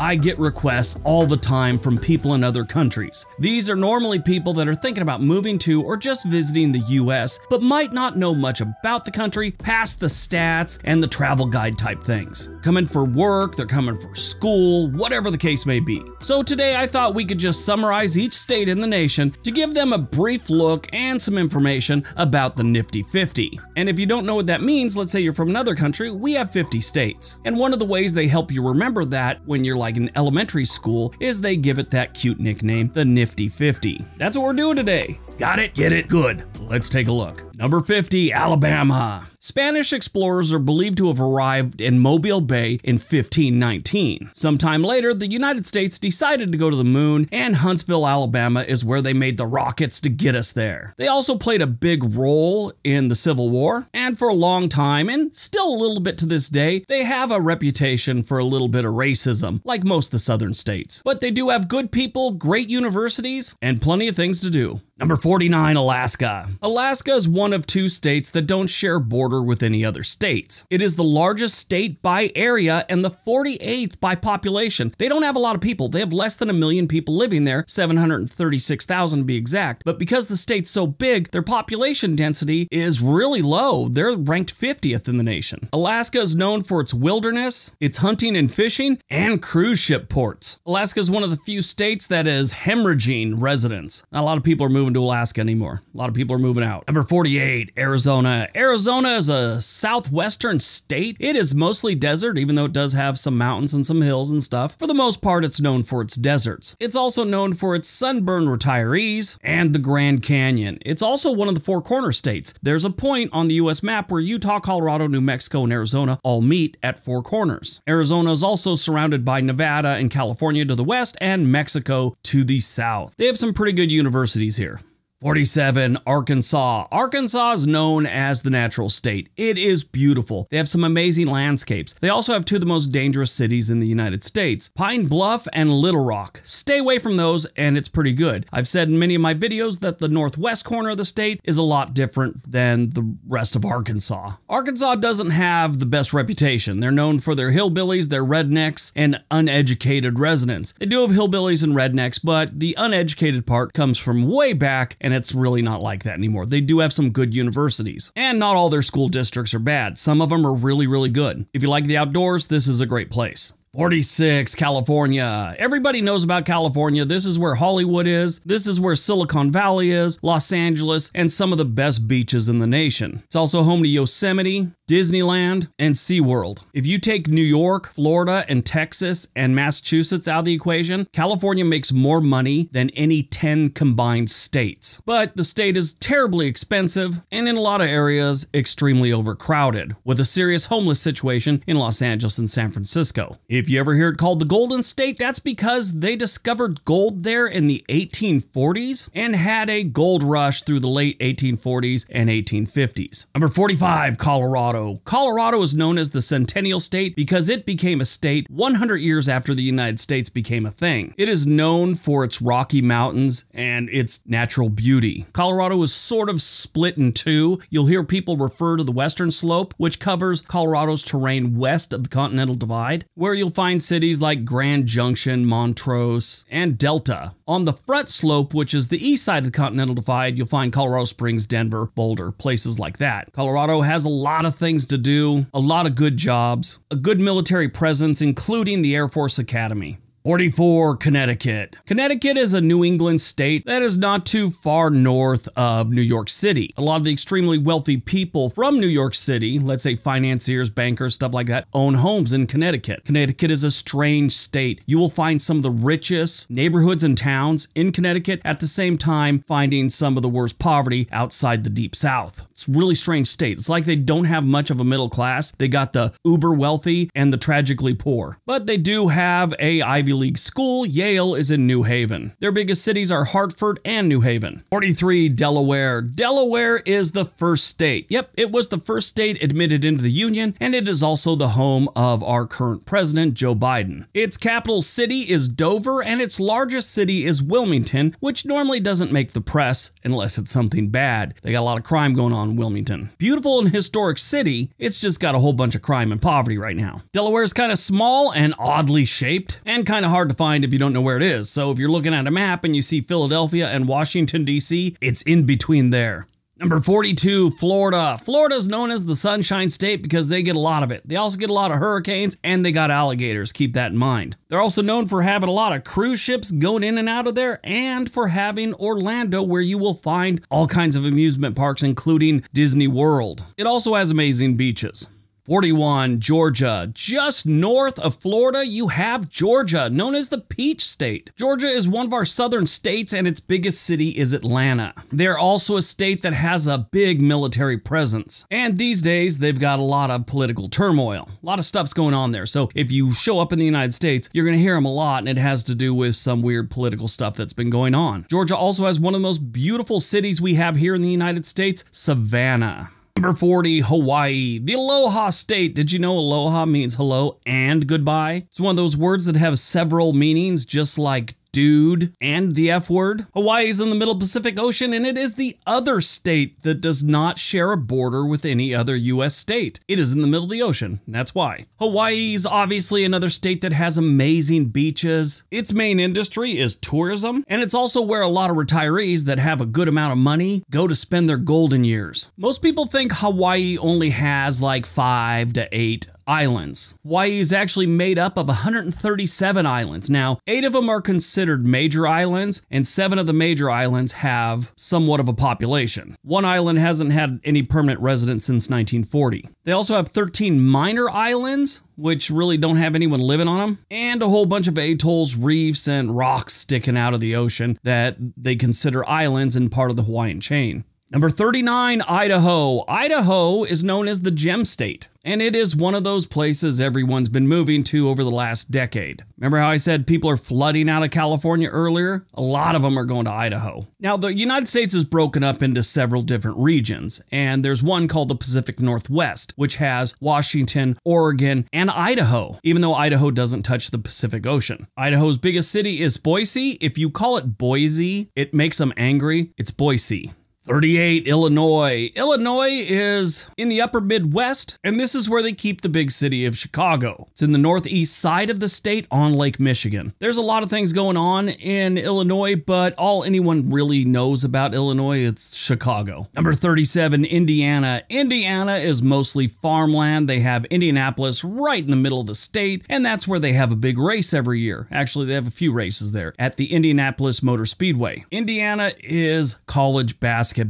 I get requests all the time from people in other countries. These are normally people that are thinking about moving to or just visiting the US, but might not know much about the country past the stats and the travel guide type things. Coming for work, they're coming for school, whatever the case may be. So today I thought we could just summarize each state in the nation to give them a brief look and some information about the Nifty 50. And if you don't know what that means, let's say you're from another country, we have 50 states. And one of the ways they help you remember that when you're like in elementary school is they give it that cute nickname, the Nifty 50. That's what we're doing today. Got it? Get it? Good. Let's take a look. Number 50, Alabama. Spanish explorers are believed to have arrived in Mobile Bay in 1519. Sometime later, the United States decided to go to the moon, and Huntsville, Alabama is where they made the rockets to get us there. They also played a big role in the Civil War, and for a long time, and still a little bit to this day, they have a reputation for a little bit of racism, like most of the southern states. But they do have good people, great universities, and plenty of things to do. Number 49, Alaska. Alaska is one of two states that don't share a border with any other states. It is the largest state by area and the 48th by population. They don't have a lot of people. They have less than 1 million people living there, 736,000 to be exact. But because the state's so big, their population density is really low. They're ranked 50th in the nation. Alaska is known for its wilderness, its hunting and fishing, and cruise ship ports. Alaska is one of the few states that is hemorrhaging residents. Not a lot of people are moving to Alaska anymore. A lot of people are moving out. Number 48, Arizona. Arizona is a southwestern state. It is mostly desert, even though it does have some mountains and some hills and stuff. For the most part, it's known for its deserts. It's also known for its sunburned retirees and the Grand Canyon. It's also one of the Four Corner states. There's a point on the US map where Utah, Colorado, New Mexico, and Arizona all meet at Four Corners. Arizona is also surrounded by Nevada and California to the west and Mexico to the south. They have some pretty good universities here. 47, Arkansas. Arkansas is known as the natural state. It is beautiful. They have some amazing landscapes. They also have two of the most dangerous cities in the United States, Pine Bluff and Little Rock. Stay away from those and it's pretty good. I've said in many of my videos that the northwest corner of the state is a lot different than the rest of Arkansas. Arkansas doesn't have the best reputation. They're known for their hillbillies, their rednecks, and uneducated residents. They do have hillbillies and rednecks, but the uneducated part comes from way back, and it's really not like that anymore. They do have some good universities, and not all their school districts are bad. Some of them are really, really good. If you like the outdoors, this is a great place. 46, California. Everybody knows about California. This is where Hollywood is. This is where Silicon Valley is, Los Angeles, and some of the best beaches in the nation. It's also home to Yosemite, Disneyland, and SeaWorld. If you take New York, Florida, and Texas, and Massachusetts out of the equation, California makes more money than any 10 combined states. But the state is terribly expensive, and in a lot of areas, extremely overcrowded, with a serious homeless situation in Los Angeles and San Francisco. If you ever hear it called the Golden State, that's because they discovered gold there in the 1840s and had a gold rush through the late 1840s and 1850s. Number 45, Colorado. Colorado is known as the Centennial State because it became a state 100 years after the United States became a thing. It is known for its Rocky Mountains and its natural beauty. Colorado is sort of split in two. You'll hear people refer to the western slope, which covers Colorado's terrain west of the Continental Divide, where you'll find cities like Grand Junction, Montrose, and Delta. On the front slope, which is the east side of the Continental Divide, you'll find Colorado Springs, Denver, Boulder, places like that. Colorado has a lot of things to do, a lot of good jobs, a good military presence, including the Air Force Academy. 44, Connecticut. Connecticut is a New England state that is not too far north of New York City. A lot of the extremely wealthy people from New York City, let's say financiers, bankers, stuff like that, own homes in Connecticut. Connecticut is a strange state. You will find some of the richest neighborhoods and towns in Connecticut, at the same time finding some of the worst poverty outside the deep south. It's a really strange state. It's like they don't have much of a middle class. They got the uber wealthy and the tragically poor. But they do have a Ivy League school, Yale, is in New Haven. Their biggest cities are Hartford and New Haven. 43, Delaware. Delaware is the first state. Yep, it was the first state admitted into the Union, and it is also the home of our current president, Joe Biden. Its capital city is Dover, and its largest city is Wilmington, which normally doesn't make the press unless it's something bad. They got a lot of crime going on in Wilmington. Beautiful and historic city, it's just got a whole bunch of crime and poverty right now. Delaware is kind of small and oddly shaped, and kind of hard to find if you don't know where it is. So if you're looking at a map and you see Philadelphia and Washington, D.C., it's in between there. Number 42, Florida. Florida is known as the Sunshine State because they get a lot of it. They also get a lot of hurricanes, and they got alligators. Keep that in mind. They're also known for having a lot of cruise ships going in and out of there, and for having Orlando, where you will find all kinds of amusement parks, including Disney World. It also has amazing beaches. 41, Georgia. Just north of Florida, you have Georgia, known as the Peach State. Georgia is one of our southern states, and its biggest city is Atlanta. They're also a state that has a big military presence. And these days, they've got a lot of political turmoil. A lot of stuff's going on there. So if you show up in the United States, you're going to hear them a lot, and it has to do with some weird political stuff that's been going on. Georgia also has one of the most beautiful cities we have here in the United States, Savannah. Number 40, Hawaii, the Aloha State. Did you know aloha means hello and goodbye? It's one of those words that have several meanings, just like dude and the F word. Hawaii is in the middle Pacific Ocean, and it is the other state that does not share a border with any other U.S. state. It is in the middle of the ocean, and that's why. Hawaii is obviously another state that has amazing beaches. Its main industry is tourism, and it's also where a lot of retirees that have a good amount of money go to spend their golden years. Most people think Hawaii only has like 5 to 8 islands. Hawaii is actually made up of 137 islands. Now, 8 of them are considered major islands, and 7 of the major islands have somewhat of a population. One island hasn't had any permanent residents since 1940. They also have 13 minor islands, which really don't have anyone living on them, and a whole bunch of atolls, reefs, and rocks sticking out of the ocean that they consider islands and part of the Hawaiian chain. Number 39, Idaho. Idaho is known as the Gem State, and it is one of those places everyone's been moving to over the last decade. Remember how I said people are flooding out of California earlier? A lot of them are going to Idaho. Now, the United States is broken up into several different regions, and there's one called the Pacific Northwest, which has Washington, Oregon, and Idaho, even though Idaho doesn't touch the Pacific Ocean. Idaho's biggest city is Boise. If you call it Boise, it makes them angry. It's Boise. 38, Illinois. Illinois is in the upper Midwest, and this is where they keep the big city of Chicago. It's in the northeast side of the state on Lake Michigan. There's a lot of things going on in Illinois, but all anyone really knows about Illinois, it's Chicago. Number 37, Indiana. Indiana is mostly farmland. They have Indianapolis right in the middle of the state, and that's where they have a big race every year. Actually, they have a few races there at the Indianapolis Motor Speedway. Indiana is college basketball.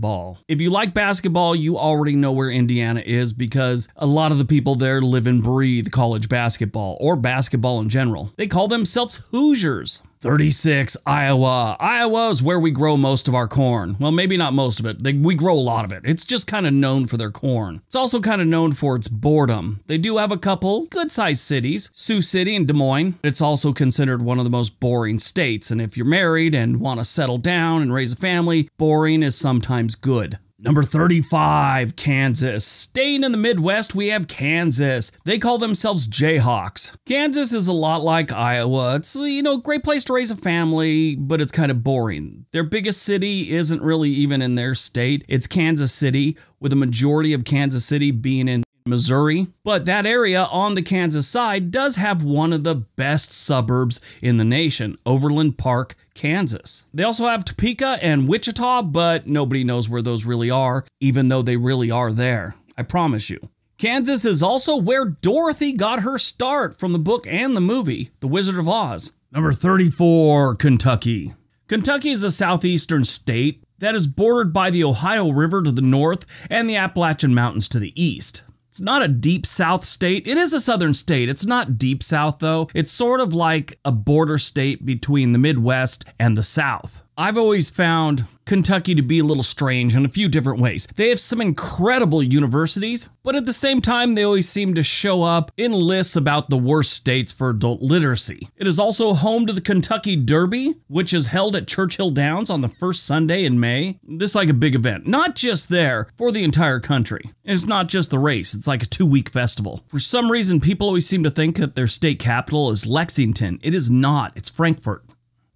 If you like basketball, you already know where Indiana is because a lot of the people there live and breathe college basketball or basketball in general. They call themselves Hoosiers. 36, Iowa. Iowa is where we grow most of our corn. Well, maybe not most of it. We grow a lot of it. It's just kind of known for their corn. It's also kind of known for its boredom. They do have a couple good-sized cities, Sioux City and Des Moines. It's also considered one of the most boring states, and if you're married and want to settle down and raise a family, boring is sometimes good. Number 35, Kansas. Staying in the Midwest, we have Kansas. They call themselves Jayhawks. Kansas is a lot like Iowa. It's, great place to raise a family, but it's kind of boring. Their biggest city isn't really even in their state. It's Kansas City, with a majority of Kansas City being in Missouri, but that area on the Kansas side does have one of the best suburbs in the nation, Overland Park, Kansas. They also have Topeka and Wichita, but nobody knows where those really are, even though they really are there. I promise you. Kansas is also where Dorothy got her start from the book and the movie, The Wizard of Oz. Number 34, Kentucky. Kentucky is a southeastern state that is bordered by the Ohio River to the north and the Appalachian Mountains to the east. It's not a deep south state. It is a southern state. It's not deep south, though. It's sort of like a border state between the Midwest and the South. I've always found Kentucky to be a little strange in a few different ways. They have some incredible universities, but at the same time, they always seem to show up in lists about the worst states for adult literacy. It is also home to the Kentucky Derby, which is held at Churchill Downs on the first Sunday in May. This is like a big event, not just there, for the entire country. And it's not just the race, it's like a 2-week festival. For some reason, people always seem to think that their state capital is Lexington. It is not, it's Frankfort.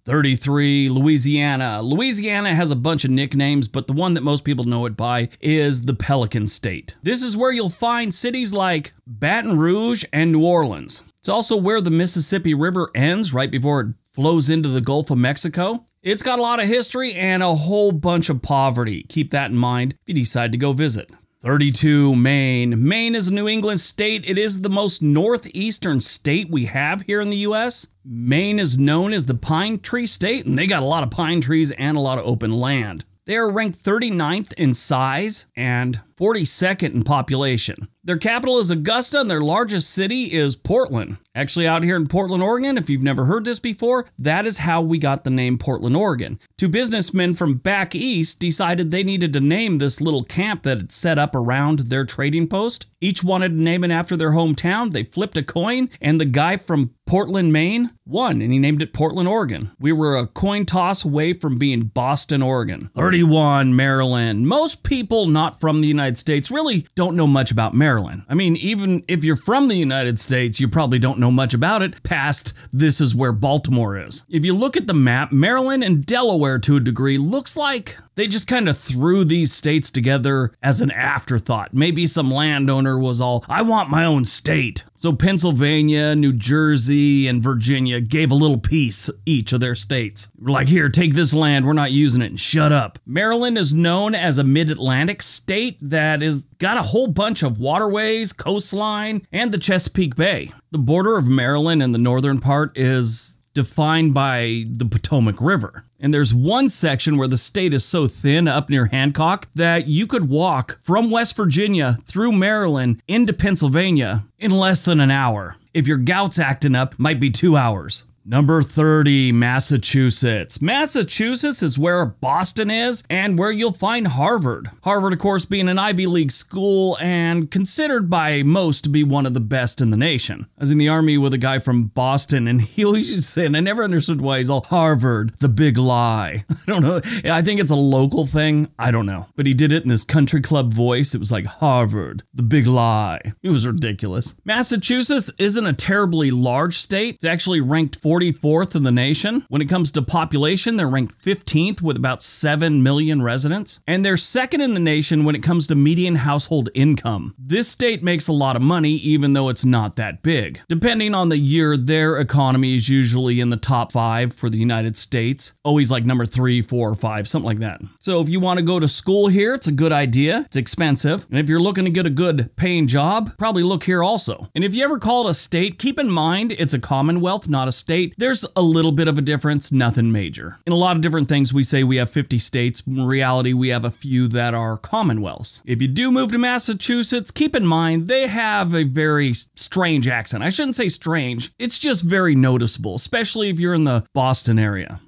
33, Louisiana. Louisiana has a bunch of nicknames, but the one that most people know it by is the Pelican State. This is where you'll find cities like Baton Rouge and New Orleans. It's also where the Mississippi River ends right before it flows into the Gulf of Mexico. It's got a lot of history and a whole bunch of poverty. Keep that in mind if you decide to go visit. 32, Maine. Maine is a New England state. It is the most northeastern state we have here in the U.S. Maine is known as the Pine Tree State, and they got a lot of pine trees and a lot of open land. They are ranked 39th in size and 42nd in population. Their capital is Augusta, and their largest city is Portland. Actually, out here in Portland, Oregon, if you've never heard this before, that is how we got the name Portland, Oregon. Two businessmen from back east decided they needed to name this little camp that had set up around their trading post. Each wanted to name it after their hometown. They flipped a coin, and the guy from Portland, Maine won, and he named it Portland, Oregon. We were a coin toss away from being Boston, Oregon. 31, Maryland. Most people not from the United States really don't know much about Maryland. I mean, even if you're from the United States, you probably don't know much about it past this is where Baltimore is. If you look at the map, Maryland and Delaware to a degree looks like they just kind of threw these states together as an afterthought. Maybe some landowner was all, I want my own state. So Pennsylvania, New Jersey, and Virginia gave a little piece each of their states. We're like, here, take this land, we're not using it, and shut up. Maryland is known as a mid-Atlantic state that is got a whole bunch of waterways, coastline, and the Chesapeake Bay. The border of Maryland in the northern part is defined by the Potomac River. And there's one section where the state is so thin up near Hancock that you could walk from West Virginia through Maryland into Pennsylvania in less than an hour. If your gout's acting up, might be 2 hours. Number 30, Massachusetts. Massachusetts is where Boston is and where you'll find Harvard. Harvard, of course, being an Ivy League school and considered by most to be one of the best in the nation. I was in the Army with a guy from Boston, and he always used to say, and I never understood why, he's all, Harvard, the big lie. I don't know. I think it's a local thing. I don't know. But he did it in this country club voice. It was like, Harvard, the big lie. It was ridiculous. Massachusetts isn't a terribly large state. It's actually ranked 44th in the nation. When it comes to population, they're ranked 15th with about 7 million residents. And they're second in the nation when it comes to median household income. This state makes a lot of money, even though it's not that big. Depending on the year, their economy is usually in the top 5 for the United States. Always like number 3, 4, or 5, something like that. So if you want to go to school here, it's a good idea. It's expensive. And if you're looking to get a good paying job, probably look here also. And if you ever call it a state, keep in mind it's a commonwealth, not a state. There's a little bit of a difference, nothing major. In a lot of different things, we say we have 50 states. In reality, we have a few that are commonwealths. If you do move to Massachusetts, keep in mind they have a very strange accent. I shouldn't say strange. It's just very noticeable, especially if you're in the Boston area.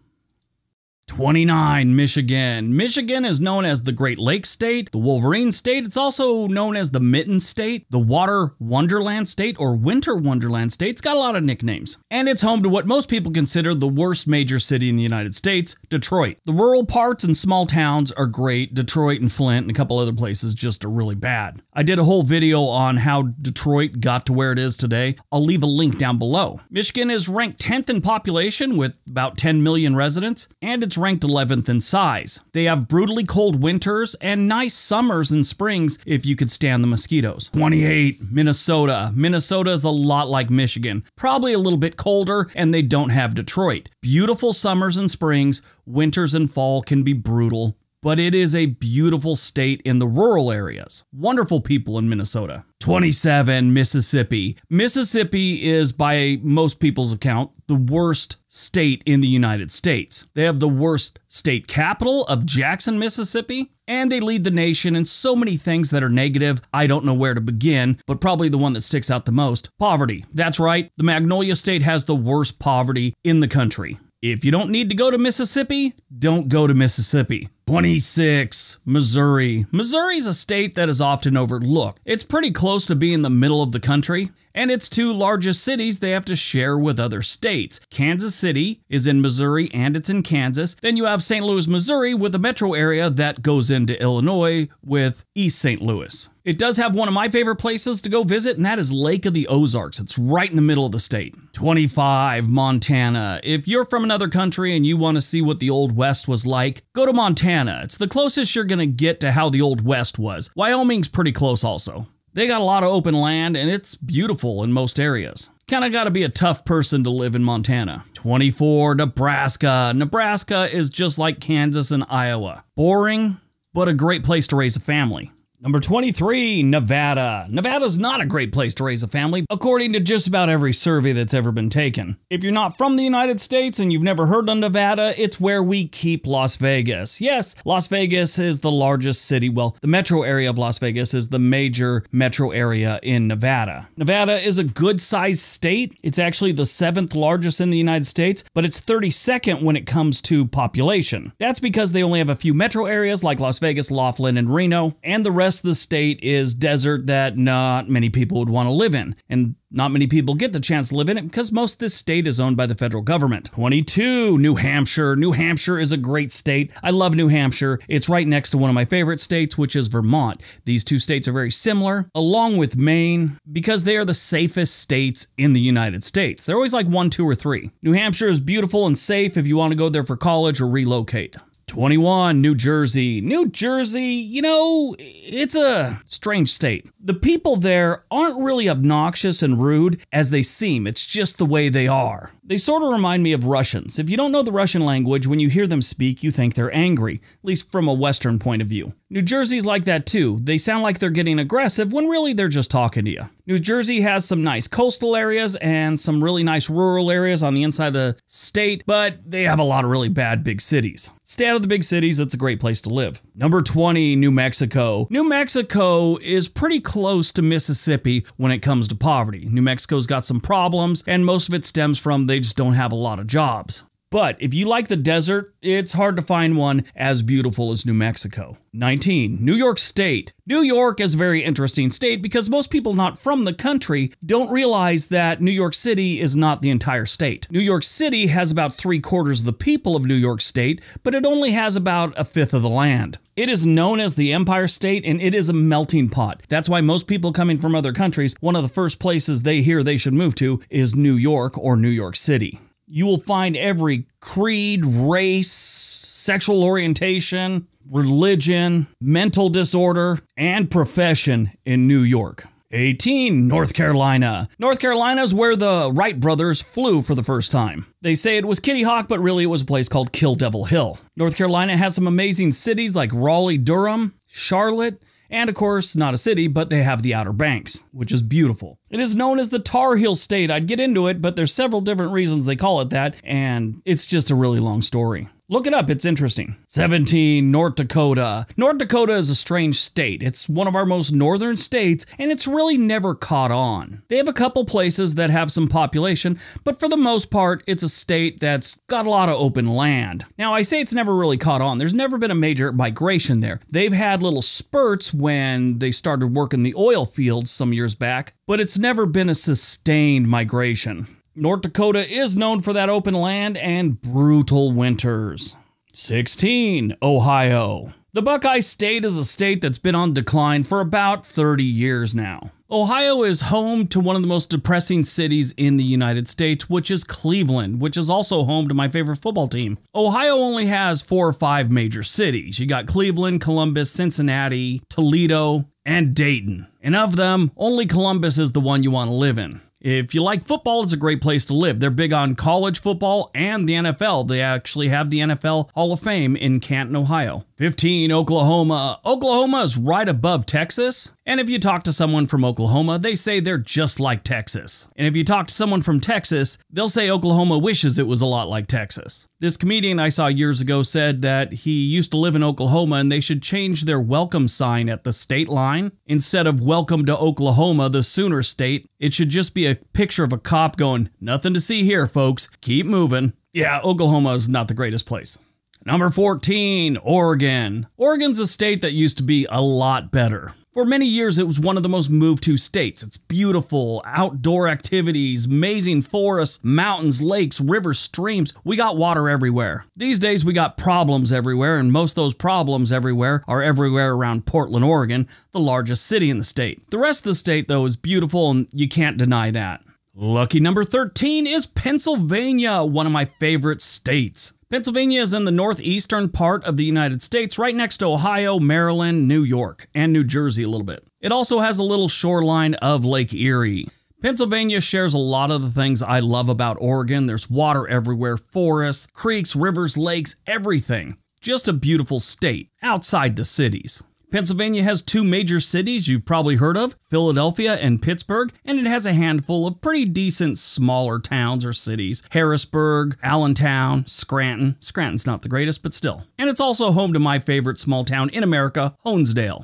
29, Michigan. Michigan is known as the Great Lakes State, the Wolverine State. It's also known as the Mitten State, the Water Wonderland State, or Winter Wonderland State. It's got a lot of nicknames. And it's home to what most people consider the worst major city in the United States, Detroit. The rural parts and small towns are great. Detroit and Flint and a couple other places just are really bad. I did a whole video on how Detroit got to where it is today. I'll leave a link down below. Michigan is ranked 10th in population with about 10 million residents, and it's ranked 11th in size. They have brutally cold winters and nice summers and springs if you could stand the mosquitoes. 28, Minnesota. Minnesota is a lot like Michigan, probably a little bit colder, and they don't have Detroit. Beautiful summers and springs, winters and fall can be brutal, but it is a beautiful state in the rural areas. Wonderful people in Minnesota. 27, Mississippi. Mississippi is, by most people's account, the worst state in the United States. They have the worst state capital of Jackson, Mississippi, and they lead the nation in so many things that are negative. I don't know where to begin, but probably the one that sticks out the most, poverty. That's right, the Magnolia State has the worst poverty in the country. If you don't need to go to Mississippi, don't go to Mississippi. 26. Missouri. Missouri is a state that is often overlooked. It's pretty close to being the middle of the country, and its two largest cities they have to share with other states. Kansas City is in Missouri and it's in Kansas. Then you have St. Louis, Missouri with a metro area that goes into Illinois with East St. Louis. It does have one of my favorite places to go visit, and that is Lake of the Ozarks. It's right in the middle of the state. 25. Montana. If you're from another country and you want to see what the Old West was like, go to Montana. It's the closest you're going to get to how the Old West was. Wyoming's pretty close also. They got a lot of open land, and it's beautiful in most areas. Kinda gotta be a tough person to live in Montana. 24. Nebraska. Nebraska is just like Kansas and Iowa. Boring, but a great place to raise a family. Number 23, Nevada. Nevada's not a great place to raise a family, according to just about every survey that's ever been taken. If you're not from the United States and you've never heard of Nevada, it's where we keep Las Vegas. Yes, Las Vegas is the largest city. Well, the metro area of Las Vegas is the major metro area in Nevada. Nevada is a good-sized state. It's actually the 7th largest in the United States, but it's 32nd when it comes to population. That's because they only have a few metro areas like Las Vegas, Laughlin, and Reno, and the rest of the state is desert that not many people would want to live in. And not many people get the chance to live in it because most of this state is owned by the federal government. 22, New Hampshire. New Hampshire is a great state. I love New Hampshire. It's right next to one of my favorite states, which is Vermont. These two states are very similar, along with Maine, because they are the safest states in the United States. They're always like 1, 2, or 3. New Hampshire is beautiful and safe if you want to go there for college or relocate. 21, New Jersey. New Jersey, you know, it's a strange state. The people there aren't really obnoxious and rude as they seem. It's just the way they are. They sort of remind me of Russians. If you don't know the Russian language, when you hear them speak, you think they're angry, at least from a Western point of view. New Jersey's like that too. They sound like they're getting aggressive when really they're just talking to you. New Jersey has some nice coastal areas and some really nice rural areas on the inside of the state, but they have a lot of really bad big cities. Stay out of the big cities, it's a great place to live. Number 20, New Mexico. New Mexico is pretty close to Mississippi when it comes to poverty. New Mexico's got some problems, and most of it stems from they just don't have a lot of jobs. But if you like the desert, it's hard to find one as beautiful as New Mexico. 19, New York State. New York is a very interesting state because most people not from the country don't realize that New York City is not the entire state. New York City has about 3/4 of the people of New York State, but it only has about 1/5 of the land. It is known as the Empire State, and it is a melting pot. That's why most people coming from other countries, one of the first places they hear they should move to is New York or New York City. You will find every creed, race, sexual orientation, religion, mental disorder, and profession in New York. 18, North Carolina. North Carolina is where the Wright brothers flew for the first time. They say it was Kitty Hawk, but really it was a place called Kill Devil Hill. North Carolina has some amazing cities like Raleigh, Durham, Charlotte, and of course, not a city, but they have the Outer Banks, which is beautiful. It is known as the Tar Heel State. I'd get into it, but there's several different reasons they call it that, and it's just a really long story. Look it up, it's interesting. 17, North Dakota. North Dakota is a strange state. It's one of our most northern states, and it's really never caught on. They have a couple places that have some population, but for the most part, it's a state that's got a lot of open land. Now, I say it's never really caught on. There's never been a major migration there. They've had little spurts when they started working the oil fields some years back, but it's never been a sustained migration. North Dakota is known for that open land and brutal winters. 16, Ohio. The Buckeye State is a state that's been on decline for about 30 years now. Ohio is home to one of the most depressing cities in the United States, which is Cleveland, which is also home to my favorite football team. Ohio only has 4 or 5 major cities. You got Cleveland, Columbus, Cincinnati, Toledo, and Dayton. And of them, only Columbus is the one you want to live in. If you like football, it's a great place to live. They're big on college football and the NFL. They actually have the NFL Hall of Fame in Canton, Ohio. 15, Oklahoma. Oklahoma is right above Texas. And if you talk to someone from Oklahoma, they say they're just like Texas. And if you talk to someone from Texas, they'll say Oklahoma wishes it was a lot like Texas. This comedian I saw years ago said that he used to live in Oklahoma and they should change their welcome sign at the state line. Instead of welcome to Oklahoma, the Sooner State, it should just be a picture of a cop going, "Nothing to see here, folks. Keep moving." Yeah, Oklahoma is not the greatest place. Number 14, Oregon. Oregon's a state that used to be a lot better. For many years, it was one of the most moved to states. It's beautiful, outdoor activities, amazing forests, mountains, lakes, rivers, streams. We got water everywhere. These days, we got problems everywhere, and most of those problems everywhere are everywhere around Portland, Oregon, the largest city in the state. The rest of the state, though, is beautiful, and you can't deny that. Lucky number 13 is Pennsylvania, one of my favorite states. Pennsylvania is in the northeastern part of the United States, right next to Ohio, Maryland, New York, and New Jersey a little bit. It also has a little shoreline of Lake Erie. Pennsylvania shares a lot of the things I love about Oregon. There's water everywhere, forests, creeks, rivers, lakes, everything. Just a beautiful state outside the cities. Pennsylvania has two major cities you've probably heard of, Philadelphia and Pittsburgh, and it has a handful of pretty decent smaller towns or cities, Harrisburg, Allentown, Scranton. Scranton's not the greatest, but still. And it's also home to my favorite small town in America, Honesdale.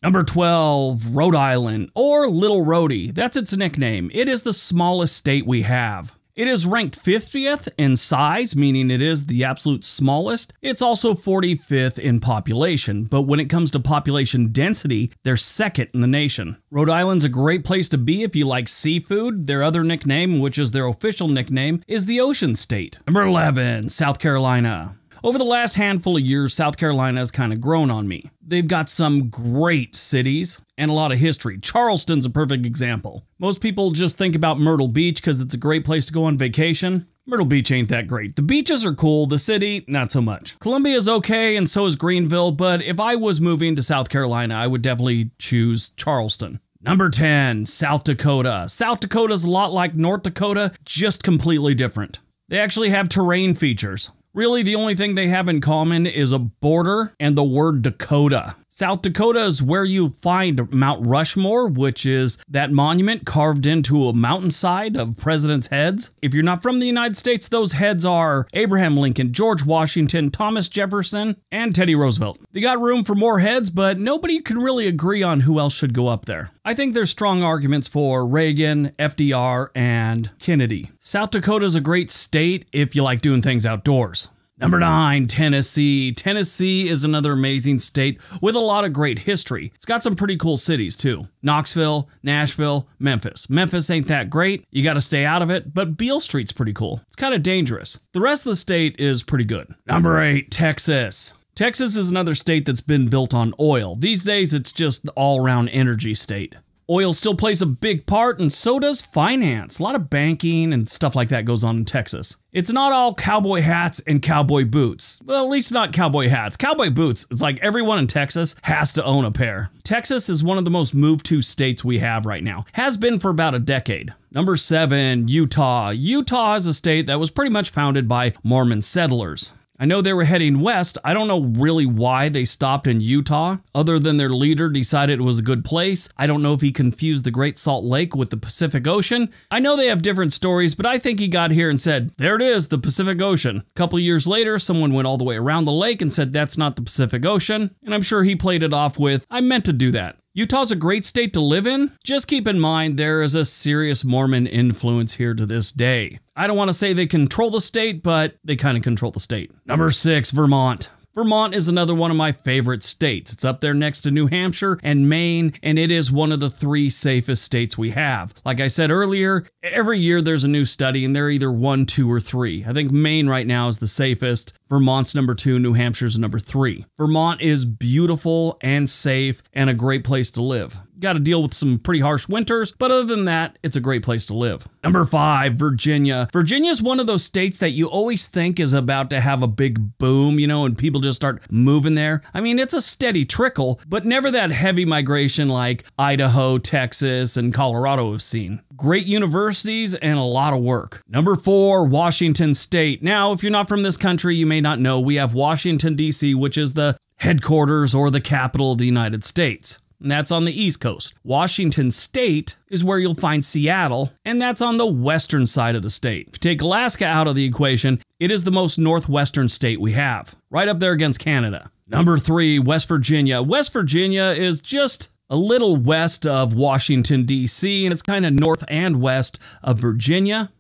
Number 12, Rhode Island, or Little Rhodey. That's its nickname. It is the smallest state we have. It is ranked 50th in size, meaning it is the absolute smallest. It's also 45th in population, but when it comes to population density, they're second in the nation. Rhode Island's a great place to be if you like seafood. Their other nickname, which is their official nickname, is the Ocean State. Number 11, South Carolina. Over the last handful of years, South Carolina has kind of grown on me. They've got some great cities and a lot of history. Charleston's a perfect example. Most people just think about Myrtle Beach because it's a great place to go on vacation. Myrtle Beach ain't that great. The beaches are cool, the city, not so much. Columbia's okay, and so is Greenville, but if I was moving to South Carolina, I would definitely choose Charleston. Number 10, South Dakota. South Dakota's a lot like North Dakota, just completely different. They actually have terrain features. Really, the only thing they have in common is a border and the word Dakota. South Dakota is where you find Mount Rushmore, which is that monument carved into a mountainside of presidents' heads. If you're not from the United States, those heads are Abraham Lincoln, George Washington, Thomas Jefferson, and Teddy Roosevelt. They got room for more heads, but nobody can really agree on who else should go up there. I think there's strong arguments for Reagan, FDR, and Kennedy. South Dakota is a great state if you like doing things outdoors. Number 9, Tennessee. Tennessee is another amazing state with a lot of great history. It's got some pretty cool cities too. Knoxville, Nashville, Memphis. Memphis ain't that great. You gotta stay out of it, but Beale Street's pretty cool. It's kind of dangerous. The rest of the state is pretty good. Number 8, Texas. Texas is another state that's been built on oil. These days, it's just an all-around energy state. Oil still plays a big part, and so does finance. A lot of banking and stuff like that goes on in Texas. It's not all cowboy hats and cowboy boots. Well, at least not cowboy hats. Cowboy boots, it's like everyone in Texas has to own a pair. Texas is one of the most moved to states we have right now. Has been for about a decade. Number 7, Utah. Utah is a state that was pretty much founded by Mormon settlers. I know they were heading west. I don't know really why they stopped in Utah, other than their leader decided it was a good place. I don't know if he confused the Great Salt Lake with the Pacific Ocean. I know they have different stories, but I think he got here and said, there it is, the Pacific Ocean. A couple years later, someone went all the way around the lake and said, that's not the Pacific Ocean. And I'm sure he played it off with, I meant to do that. Utah's a great state to live in. Just keep in mind there is a serious Mormon influence here to this day. I don't want to say they control the state, but they kind of control the state. Number 6, Vermont. Vermont is another one of my favorite states. It's up there next to New Hampshire and Maine, and it is one of the 3 safest states we have. Like I said earlier, every year there's a new study, and they're either 1, 2, or 3. I think Maine right now is the safest. Vermont's number 2, New Hampshire's number 3. Vermont is beautiful and safe and a great place to live. Got to deal with some pretty harsh winters, but other than that, it's a great place to live. Number 5, Virginia. Virginia is one of those states that you always think is about to have a big boom, you know, and people just start moving there. I mean, it's a steady trickle, but never that heavy migration like Idaho, Texas, and Colorado have seen. Great universities and a lot of work. Number 4, Washington State. Now, if you're not from this country, you may not know, we have Washington, D.C., which is the headquarters or the capital of the United States. And that's on the East Coast. Washington State is where you'll find Seattle, and that's on the western side of the state. If you take Alaska out of the equation, it is the most northwestern state we have, right up there against Canada. Number 3, West Virginia. West Virginia is just a little west of Washington, D.C., and it's kind of north and west of Virginia.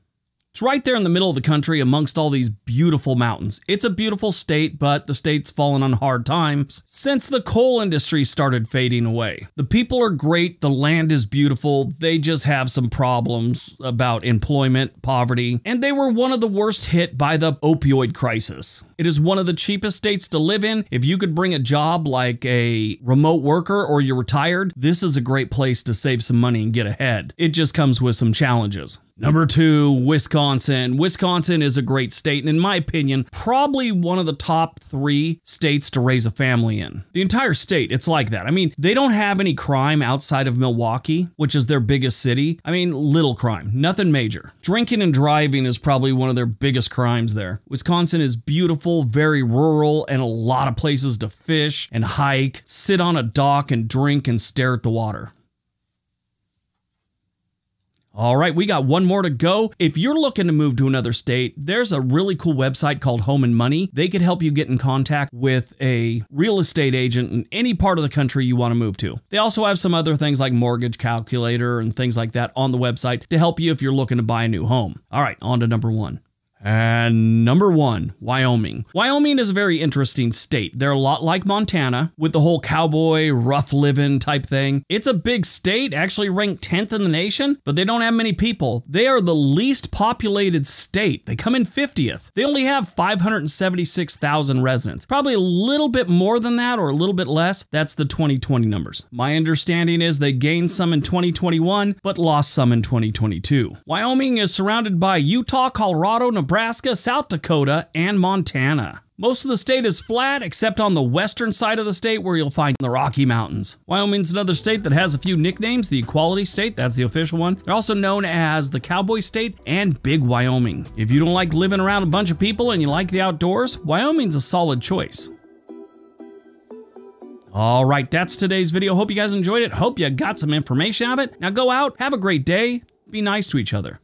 It's right there in the middle of the country amongst all these beautiful mountains. It's a beautiful state, but the state's fallen on hard times since the coal industry started fading away. The people are great, the land is beautiful, they just have some problems about employment, poverty, and they were one of the worst hit by the opioid crisis. It is one of the cheapest states to live in. If you could bring a job like a remote worker or you're retired, this is a great place to save some money and get ahead. It just comes with some challenges. Number 2, Wisconsin. Wisconsin is a great state, and in my opinion, probably one of the top 3 states to raise a family in. The entire state, it's like that. I mean, they don't have any crime outside of Milwaukee, which is their biggest city. I mean, little crime, nothing major. Drinking and driving is probably one of their biggest crimes there. Wisconsin is beautiful, very rural, and a lot of places to fish and hike, sit on a dock and drink and stare at the water. All right, we got one more to go. If you're looking to move to another state, there's a really cool website called Home and Money. They could help you get in contact with a real estate agent in any part of the country you want to move to. They also have some other things like mortgage calculator and things like that on the website to help you if you're looking to buy a new home. All right, on to number 1. And number 1, Wyoming. Wyoming is a very interesting state. They're a lot like Montana with the whole cowboy, rough living type thing. It's a big state, actually ranked 10th in the nation, but they don't have many people. They are the least populated state. They come in 50th. They only have 576,000 residents. Probably a little bit more than that or a little bit less. That's the 2020 numbers. My understanding is they gained some in 2021, but lost some in 2022. Wyoming is surrounded by Utah, Colorado, Nebraska, South Dakota, and Montana. Most of the state is flat, except on the western side of the state where you'll find the Rocky Mountains. Wyoming's another state that has a few nicknames. The Equality State, that's the official one. They're also known as the Cowboy State and Big Wyoming. If you don't like living around a bunch of people and you like the outdoors, Wyoming's a solid choice. All right, that's today's video. Hope you guys enjoyed it. Hope you got some information out of it. Now go out, have a great day, be nice to each other.